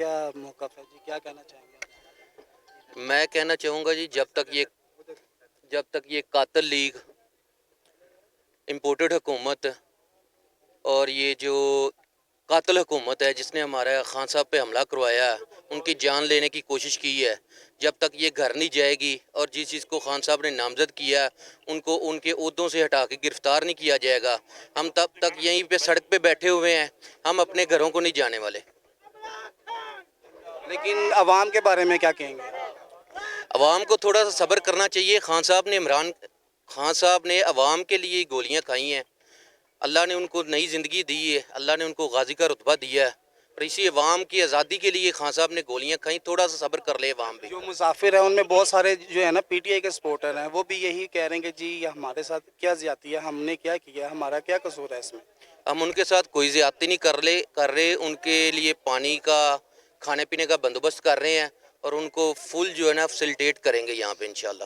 کیا موقف ہے جی، کیا کہنا چاہیں گے آپ؟ میں کہنا چاہوں گا جی، جب تک یہ قاتل لیگ، امپورٹڈ حکومت اور یہ جو قاتل حکومت ہے جس نے ہمارا خان صاحب پہ حملہ کروایا ہے، ان کی جان لینے کی کوشش کی ہے، جب تک یہ گھر نہیں جائے گی اور جس چیز کو خان صاحب نے نامزد کیا ان کو ان کے عہدوں سے ہٹا کے گرفتار نہیں کیا جائے گا، ہم تب تک یہیں پہ سڑک پہ بیٹھے ہوئے ہیں، ہم اپنے گھروں کو نہیں جانے والے۔ لیکن عوام کے بارے میں کیا کہیں گے؟ عوام کو تھوڑا سا صبر کرنا چاہیے۔ عمران خان صاحب نے عوام کے لیے گولیاں کھائی ہیں، اللہ نے ان کو نئی زندگی دی ہے، اللہ نے ان کو غازی کا رتبہ دیا ہے، اور اسی عوام کی آزادی کے لیے خان صاحب نے گولیاں کھائیں۔ تھوڑا سا صبر کر لے عوام بھی۔ جو مسافر ہیں ان میں بہت سارے جو ہے نا پی ٹی آئی کے سپورٹر ہیں، وہ بھی یہی کہہ رہے ہیں کہ جی یہ ہمارے ساتھ کیا زیادتی ہے، ہم نے کیا کیا، ہمارا کیا قصور ہے اس میں؟ ہم ان کے ساتھ کوئی زیادتی نہیں کر رہے، ان کے لیے پانی کا، کھانے پینے کا بندوبست کر رہے ہیں، اور ان کو فل جو ہے نا فیسیلیٹیٹ کریں گے یہاں پہ انشاءاللہ۔